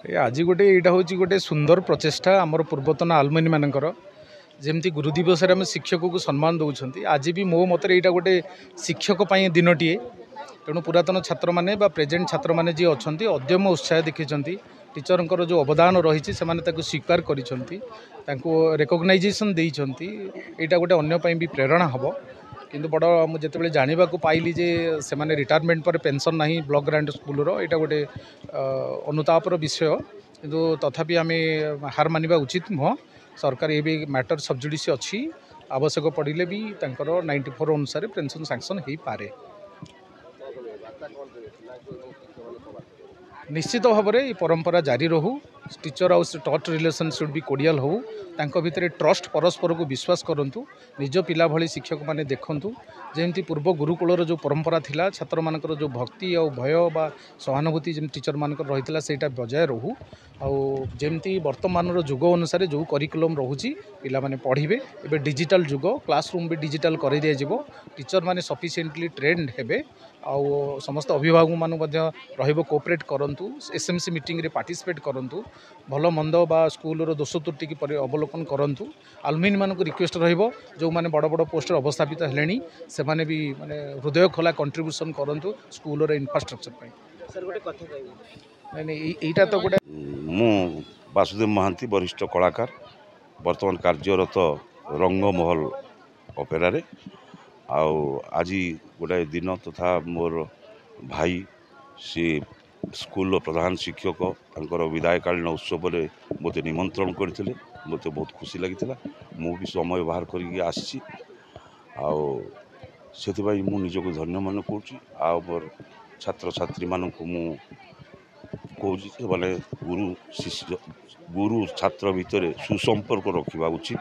आज गोटे यहाँ हूँ गोटे सुंदर प्रचेषा आमर पूर्वतन आलुमिनी मानकर जमती गुरु दिवस आम शिक्षक को सम्मान दौरान आज भी मो मत यहाँ गोटे शिक्षक दिनटीए तेणु पुरातन छात्र मैंने प्रेजेंट छात्र मैंने जी अच्छा अद्यम उत्साह देखी टीचर जो अवदान रही स्वीकार कर रेकग्नाइजेसन देती यहाँ गोटे अन्य भी प्रेरणा हम किंतु बड़ मुझे जानवा पाइली जे से माने रिटायरमेंट पर पेंशन नहीं ब्लॉक ग्रांट स्कूल यहाँ गोटे अनुतापर विषय किंतु तथापि आम हार मानिबा उचित नुह सरकार ये भी मैटर सबजुडिस अच्छी आवश्यक पड़े भी 94 अनुसार पेंशन सैंक्शन हो पारे। निश्चित भाव में परंपरा जारी रहू टीचर आउ touch relation should be cordial हो भितर ट्रस्ट परस्पर को विश्वास करूँ निज पिला भली शिक्षक माने देखूँ जमी पूर्व गुरुकुलर जो परंपरा थिला छात्र मानकर जो भक्ति और भय बा सहानुभूति जमी टीचर मानकर रही है बजाय रहू आमती वर्तमान जुग अनुसार जो करिकुलम रोचे पिला माने पढ़े एवं डिजिटल जुग क्लासरूम भी डिजिटल कर दिज्व टीचर माने सफिशिएंटली ट्रेंड हेबे आउ समस्त अभिभावक मानू कोऑपरेट करंतु एसएमसी मीटिंग रे पार्टिसिपेट करंतु भल मंद बा स्कूल दोष त्रुटि की अवलोकन करंतु आलुमिनी मानक रिक्वेस्ट रहिबो जो माने बड़ बड़ पोस्ट अवस्थापित हेलेनी से माने भी माने हृदय खोला कंट्रीब्यूशन करंतु स्कूल रे इंफ्रास्ट्रक्चर पई। सर गोटे कथा कहबो नहीं एटा तो गोटे मु वासुदेव महांती वरिष्ठ कलाकार वर्तमान कार्यरत रंगमहल ऑपेरा रे आज गोटाए दिन तथा मोर भाई सी स्कूल प्रधान शिक्षक तांकर विदायकालीन उत्सव में मत निमंत्रण करते मत बहुत खुशी लगी मु भी समय बाहर करके आसी मु निजक धन्य मन कर मोर छात्र छात्री मानक मु कहूँ माने गुरु शिष्य गुरु छात्र भितर सुसंपर्क रखा उचित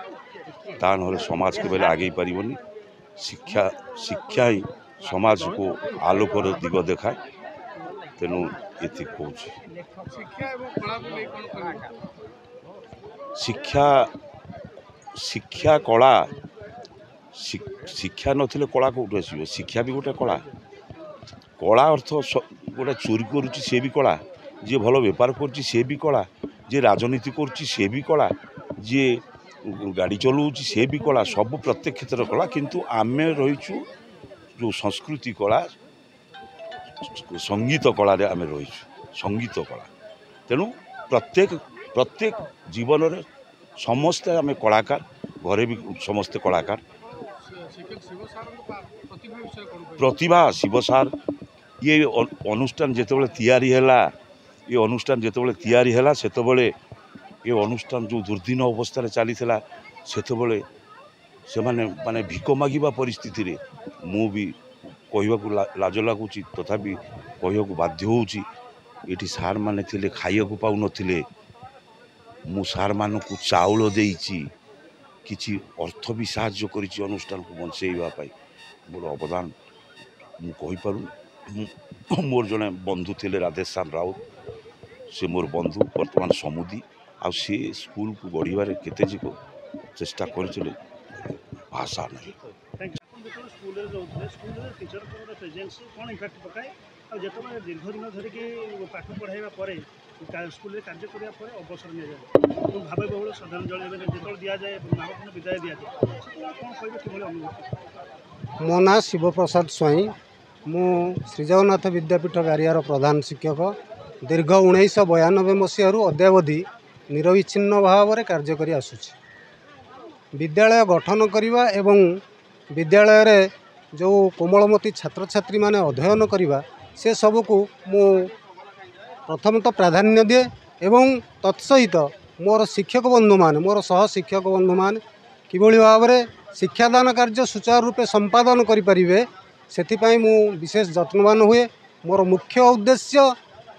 ता ना समाज के बेले आगे पारिबनी शिक्षा शिक्षा ही समाज को आलोकर दिग देखाए तेणु ये कहूँ शिक्षा शिक्षा कला शिक्षा नथिले कला कौट आस शिक्षा भी गोटे कला कला अर्थ गोटे चोरी करुच्ची सी भी कला जी भल बेपार कर सी भी कला जी राजनीति कर भी कला जी गाड़ी चलाऊँ सी भी कला सब प्रत्येक क्षेत्र कला किंतु आम रहीचु जो संस्कृति कला संगीत कला आम रही संगीत कला तेणु प्रत्येक प्रत्येक जीवन में समस्ते आम कलाकार घरे भी समस्ते कलाकार प्रतिभा शिव सार ये अनुष्ठान जितेबाला तैयारी है ये अनुष्ठान जितेबाला तैयारी है सेतबले ये अनुष्ठान जो दुर्दिन अवस्था चली सेतबले से माने भिक मागिबा परिस्थिति रे मु भी कहवाक लाज लगुच तथापि कहवाक बाध्य होउची एठी सार माने थिले खाइयाकू पाउ नथिले मु सार मानकू चाउल देइची किछि अर्थ भी साहाय्य करिछि अनुष्ठान को बंचेइबा पाई मोर अवदान मु कहि पारु मोर जने बंधु थिले राधेश्याम राउत से मोर बंधु वर्तमान समुदी आ से स्कूल को गढ़िबारे केते जी को चेष्टा करथिले भाषा नहीं दीर्घ दिन धरिकी पाठ पढ़ाइबा स्कूल कार्य करने अवसर नि भाव बहुल श्रद्धांजलि जो दि जाए महापूर्ण विदाय दि जाए मो ना शिवप्रसाद स्वाई मु श्रीजगन्नाथ विद्यापीठ गारियार प्रधान शिक्षक दीर्घ 1992 मसीह अद्यावधि निरविच्छिन्न भाव में कार्य कर आसुछि विद्यालय गठन करने एवं विद्यालय रे जो कोमलमती छात्र छात्री माने अध्ययन करने से सबको मु प्रथमतः प्राधान्य दिए एवं तत्सहित मोर शिक्षक बंधु मान मोर सह शिक्षक बंधु मान किभली भाव में शिक्षादान कार्य सुचारू रूपे संपादन करें से मु विशेष जत्नवान हुए मोर मुख्य उद्देश्य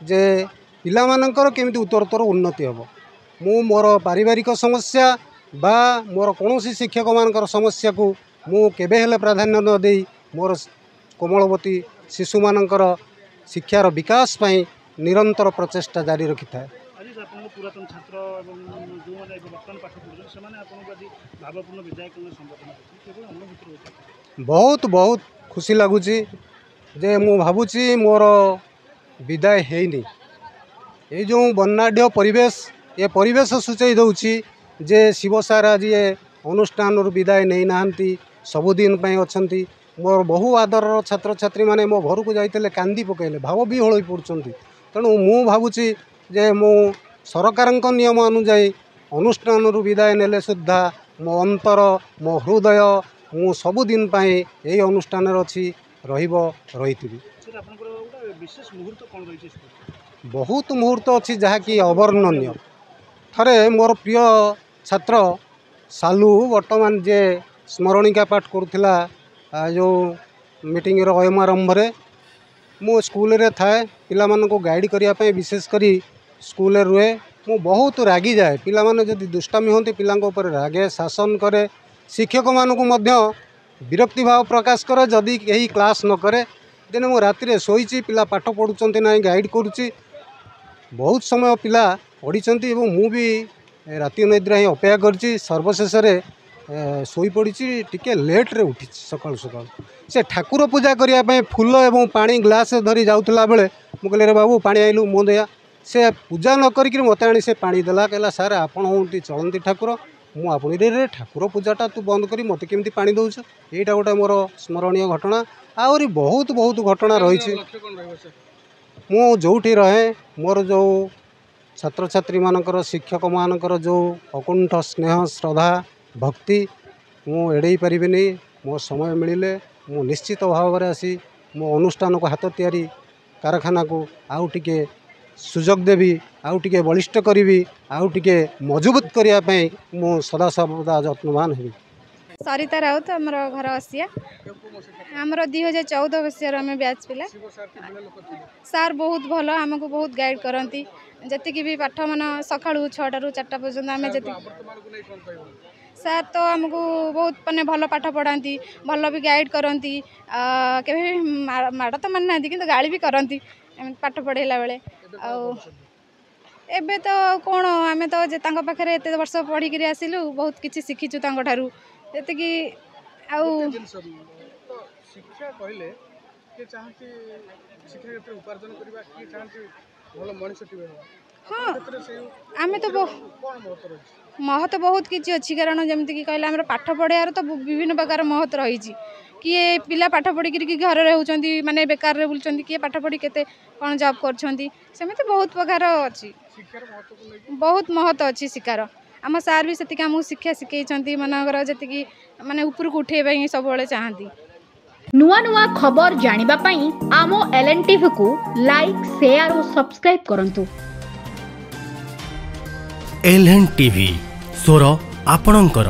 जे पिला मानकर केमिति उत्तरोत्तर उन्नति हम मु मोर पारिवारिक समस्या बा मोर कौन शिक्षक मानकर समस्या को मु केबे हेले प्राधान्य न दे मोर कोमलवती शिशु मानकर शिक्षार विकास पई निरंतर प्रचेष्टा जारी रखी था। पुरातन छात्र जो मैंने बर्तमान पाठ पढ़ुन से भावपूर्ण विदाय संबोधन बहुत बहुत खुशी लगुच जे मु भावुची मोर विदाय हेनी ये जो वर्णाढ़ परिवेश ये परिवेश सूचई दूची जे शिव सार आज ये अनुष्ठान विदाय नहीं नहांती सबुदिन अच्छा मोर बहु आदर छात्र छात्री मैंने मो घर को जाते कांदी पकड़े भाव भी हल पड़ते तेणु मु भावुची जे मु सरकार नियम अनुजाई अनुष्ठान विदाय नेले सुद्धा मो अंतर मो हृदय मु सबुदिन यही अनुष्ठान अच्छी रही विशेष मुहूर्त कौन रही बहुत मुहूर्त अच्छी जहाँकि अवर्णनीय थरे मोर प्रिय छात्र सालू वर्तमान जे स्मरणिका पाठ करुला जो मीटिंग आरंभ मो स्कूल रे थाए पिला मानन को गाइड करने विशेषकर स्कूल रुए मु बहुत रागी जाए पिला माने जदि दुष्टामी होती पिलांक ऊपर रागे शासन करे शिक्षक मानक मध्य विरक्ति भाव प्रकाश करे जदि यही क्लास न करे दिने मो राति शोची पिला पाठ पढ़ुंट ना गाइड करुच्ची बहुत समय पिला पढ़ी मु भी राति निद्रा ही अपेक्षा कर सर्वशेष शोई पड़ी टिके लेट रे उठी सकाल सकाल से ठाकुर पूजा करने फूल एवं पानी ग्लास धरी जाऊला बेले मुझे बाबू पानी आइलु मो दया से पूजा न करी मत आनी से पानी देला कहला सार आपण होती चलती ठाकुर मुझे रे ठाकुर पूजाटा तू बंद करी मत केमती पानी दौच यहीटा गोटे मोर स्मरणीय घटना आहरी बहुत बहुत घटना रही मु जोठी रहे मोर जो छात्र छात्री मानकर शिक्षक मानकर जो अकुंठ स्नेह श्रद्धा भक्ति मु एड़े पारिनी मो समय मिले मु निश्चित भाव में आसी मो अनुष्ठान को हाथ तैयारी कारखाना को आउ टिके सुजोग देवी आउ टिके बलिष्ठ करी आउ टिके मजबूत करने मु सदा सर्वदा यत्नवान हेबी। सरिता राउत आमर घर आसिया आमर 2014 मसीहार आम बैच पिला सार बहुत भल आमको बहुत गाइड करती जी भी पाठ मान सका 6टा ରୁ 4टा पर्यटन आम जी सार तो आमको बहुत माने भल पाठ पढ़ाती भल भी गाइड करती के माड़ तो मान ना कि गाड़ी भी करती पाठ पढ़ेला बेले एबे तो कौन आम तो पाखे एत वर्ष पढ़ी आसिलु बहुत किसी शिखीचु ठारू जी शिक्षा कहले के चाहती शिक्षा क्षेत्र उपार्जन करबा के चाहती भलो मनुष्य टिबे हाँ आम तो महत्व बहुत किसी अच्छी कारण जमती कि कहले आम पाठ पढ़ार तो विभिन्न प्रकार महत्व रही किए पिला पाठ पढ़ी घर रहउचंती माने बेकार रे बुलचंती किए पाठ पढ़ी केते कौन जॉब करछंती सेमते बहुत प्रकार अच्छी बहुत महत्व अच्छी शिकार आम सार भी से आमको शिक्षा शिखई मनगर जी माने ऊपर को उठेबा सब चाहती नुआ नुआ खबर जानिबा पई आमो LNTV को लाइक शेयर और सब्सक्राइब करंतु। LNTV स्वर आपणंकर।